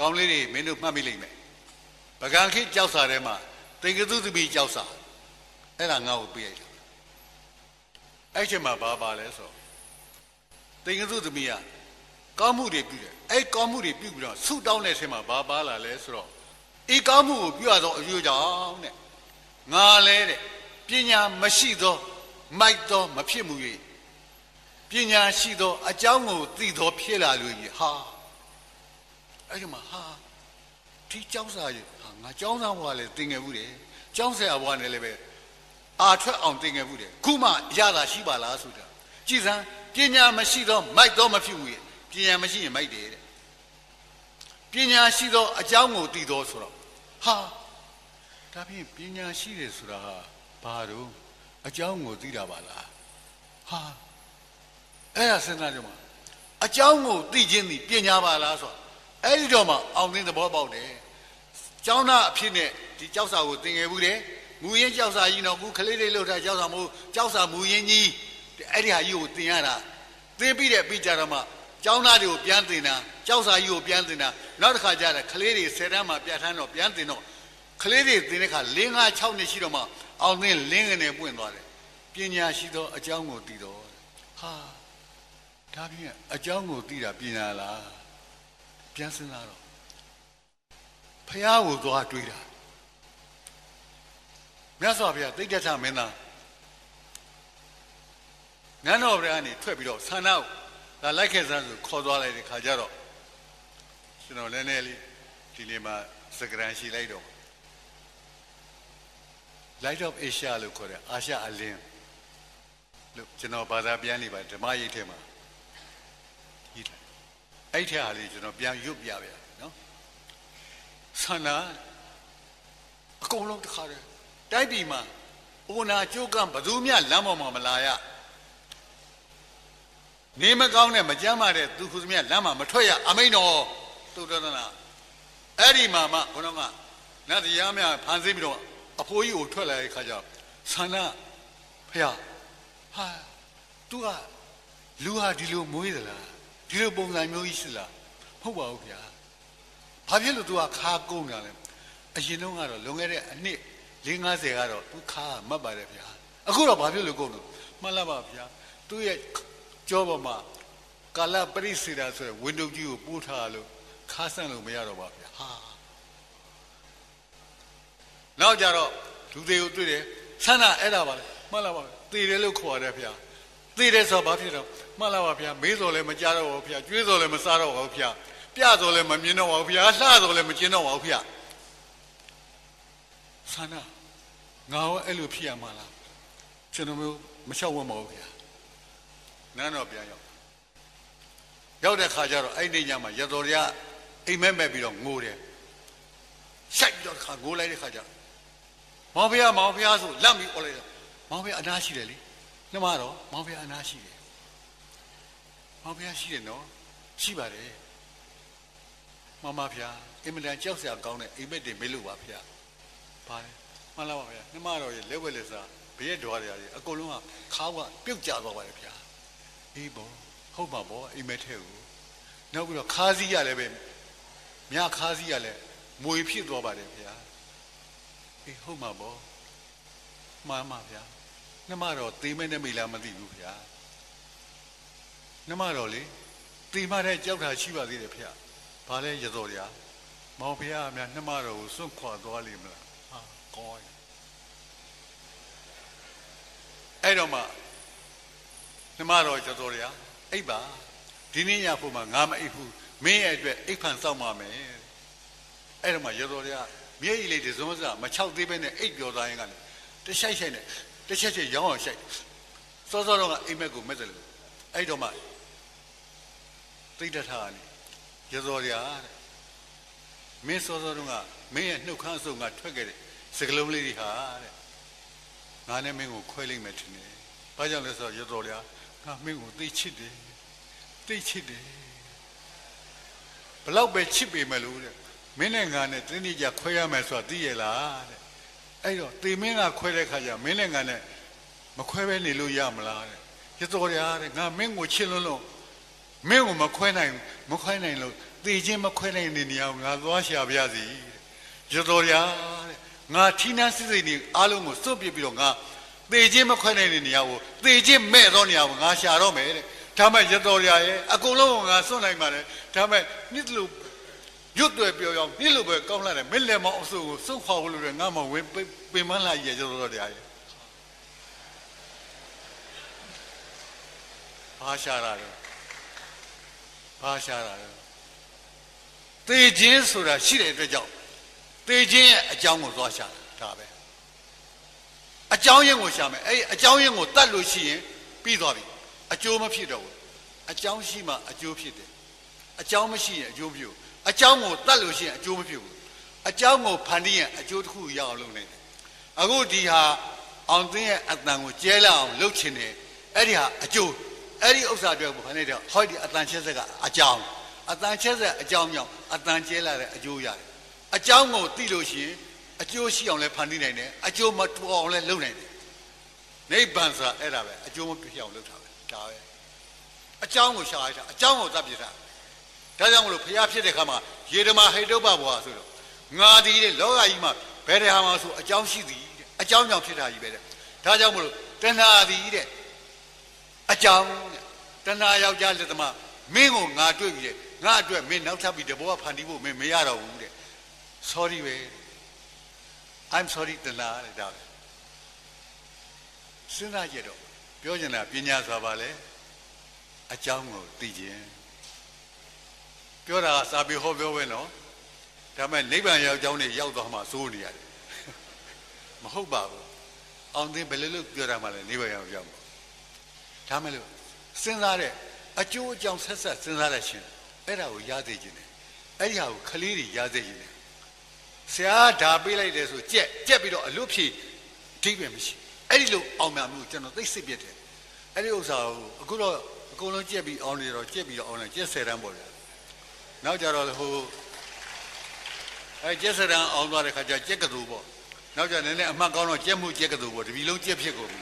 ကောင်းလေးတွေမင်းတို့မှတ်မိလိမ့်မယ်ပကံခိကြောက်စာထဲမှာသင်္ကသုသမီးကြောက်စာအဲ့ဒါငါ့ကိုပြလိုက်တာအဲ့ချိန်မှာဘာပါလဲဆိုသင်္ကသုသမီးကကောင်းမှုတွေပြုတယ်အဲ့ကောင်းမှုတွေပြုပြီးတော့ဆုတောင်းတဲ့အချိန်မှာဘာပါလာလဲဆိုတော့ဤကောင်းမှုကိုပြုရသောအကျိုးကြောင့်တဲ့ငါလဲတဲ့ပညာမရှိသောမိုက်သောမဖြစ်မှု၍ပညာရှိသောအကြောင်းကိုသိသောဖြစ်လာလို့ကြီးဟာအဲ့ဒီမှာဟာဒီကျောင်းစာကြီးဟာငါကျောင်းစာဘွားလည်းသင်ငယ်ဘူးတယ်ကျောင်းဆရာဘွားနဲ့လည်းပဲအာထွက်အောင်သင်ငယ်ဘူးတယ်ခုမှရတာရှိပါလားဆိုတာကြည်စမ်းပညာမရှိသောမိုက်သောမဖြစ်မှု၍ပညာမရှိရင်မိုက်တယ်တဲ့ပညာရှိသောအကြောင်းကိုသိသောဆိုတော့ဟာဒါဖြင့်ပညာရှိတယ်ဆိုတာဟာဘာလို့အကြောင်းကိုသိတာပါလားဟာအဲ့ဒါစဉ်းစားကြမှာအကြောင်းကိုသိခြင်းသည်ပညာပါလားဆိုတော့အဲ့ဒီတော့မှအောင်သိသဘောပေါက်တယ်ကျောင်းသားအဖြစ်နဲ့ဒီကြောက်စာကိုသင်ငယ်ဘူးတယ်မူရင်းကြောက်စာကြီးတော့ခုကလေးလေးလှုပ်ထားကြောက်စာမဟုတ်ကြောက်စာမူရင်းကြီးအဲ့ဒီဟာကြီးကိုသင်ရတာသင်ပြီးတဲ့ပြီးကြတော့မှကျောင်းသားတွေကိုပြန်သင်တာကြောက်စာကြီးကိုပြန်သင်တာနောက်တစ်ခါကျတော့ကလေးတွေ10တန်းမှာပြတ်ထမ်းတော့ပြန်သင်တော့ကလေးတွေသင်တဲ့ခါ4 5 6နှစ်ရှိတော့မှအောင်သင်လင်းငနေပွင့်သွားတယ်ပညာရှိသောအကြောင်းကိုသိတော့ဟာဒါဖြင့်အကြောင်းကိုသိတာပညာလားပြန်စဉ်းစားတော့ဖះကိုသွားတွေးတာမြတ်စွာဘုရားသိတ္တထမင်းသားနန်းတော်ဘုရားကနေထွက်ပြီးတော့ဆန္ဒကိုဒါလိုက်ခဲ့စမ်းဆိုခေါ်သွားလိုက်တဲ့ခါကျတော့ကျွန်တော်လည်းနည်းလေးဒီနေ့မှစကရန်ရှိလိုက်တော့ Light of Asia လို့ခေါ်တယ်အာရှအလင်းလို့ကျွန်တော်ဘာသာပြန်နေပါဓမ္မရိပ်ထဲမှာဒီအဲ့ထက်ဟာလေးကျွန်တော်ပြန်ရွတ်ပြဗျာနော်ဆန္ဒအကုန်လုံးတစ်ခါတည်းတိုက်ပြည်မှာအိုနာကျုပ်ကဘသူမျှလမ်းပေါ်မှာမလာရနေမကောင်းနဲ့မကြမ်းပါတဲ့သူခုစမြလမ်းမှာမထွက်ရအမိန်တော်သုတ္တနာအဲ့ဒီမှာမှဘုန်းတော်ကနတ်တရားများဖန်ဆင်းပြီးတော့အဖိုးကြီးကိုထွက်လာတဲ့ခါကျဆန္ဒဖះဟာသူကလူဟာဒီလိုမွေးသလားဒီလိုပုံစံမျိုးကြီးရှိလားမဟုတ်ပါဘူးဗျာဘာဖြစ်လို့သူကခါကုန်တာလဲအရင်တုန်းကတော့လွန်ခဲ့တဲ့အနှစ်50ကတော့သူခါမတ်ပါတယ်ဗျာအခုတော့ဘာဖြစ်လို့ကုန်လို့မှန်လားပါဗျာသူရဲ့ကြောပေါ်မှာကာလပရိစေတာဆိုတဲ့ဝင်းတုပ်ကြီးကိုပို့ထားလို့ခါဆန့်လို့မရတော့ပါဗျာဟာနောက်ကြတော့လူတွေကိုတွေ့တယ်ဆန္ဒအဲ့ဒါပါလေမှန်လားပါသေတယ်လို့ခေါ်ရတယ်ဗျာသေတယ်ဆိုတော့ဘာဖြစ်တော့မှန်လားပါဗျာမေးတော်လည်းမကြတော့ပါဘူးဗျာကျွေးတော်လည်းမစားတော့ပါဘူးဗျာပြတော်လည်းမမြင်တော့ပါဘူးဗျာလှတော်လည်းမကျင်တော့ပါဘူးဗျာဆန္ဒငါရောအဲ့လိုဖြစ်ရမှာလားကျွန်တော်မျိုးမလျှောက်ဝတ်မဟုတ်ဗျာနန်းတော်ပြန်ရောက်တဲ့ခါကျတော့အဲ့ဒီညမှာရတော်ရအိမ်မက်မဲ့ပြီးတော့ငိုတယ်ရှိုက်ပြီးတော့ခါငိုလိုက်တဲ့ခါကျမောင်ဖះဆိုလက်ပြီးអော်လိုက်တော့မောင်ဖះအနာရှိတယ်လေနှမတော့မောင်ဖះအနာရှိတယ်မောင်ဖះရှိတယ်နော်ရှိပါတယ်မမဖះအင်မတန်ကြောက်စရာကောင်းတဲ့အိမ်မက်တွေမေးလို့ပါဖះပါလေမှန်လားပါဖះနှမတော့ရဲ့လက်ဝဲလက်စားဘရက်ဓွားတွေအကုန်လုံးကခါးကပြုတ်ကျသွားပါတယ်ဖះအေးပေါ့ဟုတ်ပါပေါ့အိမ်မက်ထဲကိုနောက်ပြီးတော့ခါးစည်းရလည်းပဲမြခါးစည်းရလည်းမွေဖြစ်သွားပါတယ်ဗျာအေးဟုတ်မှာပေါ့မှန်ပါဗျာနှမတော့သေမဲနဲ့မိလားမသိဘူးဗျာနှမတော့လေသေမတဲ့ကြောက်တာရှိပါသေးတယ်ဗျာဘာလဲရတော်ဗျာမောင်ဖះအများနှမတော်ကိုစွန့်ခွာသွားလိမ့်မလားဟာကောင်းအဲ့တော့မှနှမတော်ရတော်ဗျာအိပ်ပါဒီနေ့ညဖို့မှာငါမအိပ်ဘူးမင်းရဲ့အတွက်အိပ်ဖန်စောင့်ပါမယ်အဲ့တော့မှရတော်ဗျာမျက်ရည်လေးတစုံစမချောက်သေးပဲနဲ့အိပ်ပျော်သွားရင်ကလည်းတရှိုက်နဲ့တစ်ချက်ရောင်းအောင်ရှိုက်စောစောတော့ကအိမ်မက်ကိုမက်တယ်လို့အဲ့တော့မှသိတ္တထာကနေရတော်ဗျာတဲ့မင်းစောစောတော့ကမင်းရဲ့နှုတ်ခမ်းအစုံကထွက်ခဲ့တဲ့စကလုံးလေးတွေဟာတဲ့ငါနဲ့မင်းကိုခွဲလိုက်မယ်ထင်တယ်ဘာကြောင့်လဲဆိုတော့ရတော်ဗျာငါမင်းကိုသိချစ်တယ်သိချစ်တယ်ဘလောက်ပဲချစ်ပေမဲ့လို့တဲ့မင်းနဲ့ငါနဲ့တင်းတိကြခွဲရမယ်ဆိုတာသိရလားတဲ့အဲ့တော့တေမင်းကခွဲတဲ့ခါကျမင်းနဲ့ငါနဲ့မခွဲပဲနေလို့ရမလားတဲ့ရတော်ရတဲ့ငါမင်းကိုချစ်လို့မင်းကိုမခွဲနိုင်လို့ သေခြင်းမခွဲနိုင်တဲ့နေရာကိုငါသွားရှာပါရစေရတော်ရတဲ့ငါထီးနှန်းစစ်စိတ်နေအားလုံးကိုစွန့်ပစ်ပြီးတော့ငါသေခြင်းမခွဲနိုင်တဲ့နေရာကိုသေခြင်းမဲ့သောနေရာကိုငါရှာတော့မယ်တဲ့ဒါမဲ့ရတော်ရရဲ့အကုန်လုံးကိုငါစွန့်နိုင်ပါတယ်ဒါမဲ့နှစ်လူရွတ်တွေ့ပြောအောင်နှစ်လူပဲကောင်းလာတယ်မင်းလည်းမအောင်ဆိုကိုစွန့်ခွာလို့လည်းငါမဝင်ပင်မလာရဲ့ရတော်ရရဲ့ဘာရှာတာလဲဘာရှာတာလဲသေခြင်းဆိုတာရှိတဲ့အတွက်ကြောင့်သေခြင်းရဲ့အကြောင်းကိုသွားရှာတာဒါပဲအကြောင်းရင်းကိုရှာမယ်အဲ့အကြောင်းရင်းကိုတတ်လို့ရှိရင်ပြီးသွားပြီအကျိုးမဖြစ်တော့ဘူးအကြောင်းရှိမှအကျိုးဖြစ်တယ်အကြောင်းမရှိရင်အကျိုးမဖြစ်ဘူးအကြောင်းကိုတတ်လို့ရှိရင်အကျိုးမဖြစ်ဘူးအကြောင်းကိုဖန်တီးရင်အကျိုးတစ်ခုရအောင်လုပ်နေတယ်အခုဒီဟာအောင်သိရဲ့အတန်ကိုကျဲလာအောင်လုပ်ချင်တယ်အဲ့ဒီဟာအကျိုးအဲ့ဒီဥစ္စာတွေဘာနဲ့တော့ဟောဒီအတန်ချက်ဆက်ကအကြောင်းအတန်ချက်ဆက်အကြောင်းကြောင့်အတန်ကျဲလာတဲ့အကျိုးရတယ်အကြောင်းကိုသိလို့ရှိရင်အကျိုးရှိအောင်လည်းဖန်တီးနိုင်တယ်အကျိုးမတူအောင်လည်းလုပ်နိုင်တယ်နိဗ္ဗာန်ဆိုတာအဲ့ဒါပဲအကျိုးမဖြစ်အောင်လုပ်တာပဲဒါပဲအကြောင်းကိုရှာလိုက်တာအကြောင်းကိုသတ်ပြတာဒါကြောင့်မလို့ဖျားဖြစ်တဲ့ခါမှာယေဓမဟိတုပ္ပဘောဆိုတော့ငါဒီတဲ့လောကကြီးမှာဘယ်တဲ့ဟာမှာဆိုအကြောင်းရှိသည်တဲ့အကြောင်းကြောင့်ဖြစ်တာကြီးပဲတဲ့ဒါကြောင့်မလို့တဏှာသည်တဲ့အကြောင်းတဲ့တဏှာယောက်ျားလက်သမားမင်းကိုငါတွေ့ပြီတဲ့ငါအတွက်မင်းနောက်ထပ်ပြီးတဘောကဖန်တီးဖို့မင်းမရတော့ဘူးတဲ့ sorry ပဲ I'm sorry တဏှာတဲ့ဒါပဲစဉ်းစားကြတော့ပြောချင်တာပညာစွာပါလေအကြောင်းကိုသိခြင်းပြောတာစာပေဟောပြောပဲနော်ဒါပေမဲ့နိဗ္ဗာန်ရောက်ကြောင်းနဲ့ရောက်သွားမှစိုးနေရတယ်မဟုတ်ပါဘူးအောင်သိဘယ်လိုလုပ်ပြောတာမှလဲနိဗ္ဗာန်ရောက်ကြောင်းဒါမဲ့လို့စဉ်းစားတဲ့အကျိုးအကြောင်းဆက်ဆက်စဉ်းစားတဲ့ရှင်အဲ့ဒါကိုရသိခြင်းတယ်အဲ့ဒီဟာကိုခလေးတွေရသိခြင်းတယ်ဆရာဓာပေးလိုက်တယ်ဆိုကြက်ပြီးတော့အလွတ်ဖြည့်အဓိပ္ပာယ်မရှိအဲ့ဒီလိုအောင်မြင်မှုကျွန်တော်သိစိတ်ပြတ်တယ်အဲ့ဒီဥစ္စာကိုအခုတော့အကုန်လုံးကြက်ပြီးအောင်နေတော့ကြက်ပြီးတော့အောင်နေကြက်10တန်းပေါ့လေနောက်ကြတော့ဟိုကြက်10တန်းအောင်သွားတဲ့ခါကျကြက်ကတူပေါ့နောက်ကြနည်းနည်းအမှတ်ကောင်းတော့ကြက်မှုကြက်ကတူပေါ့တပီလုံးကြက်ဖြစ်ကုန်ပြီ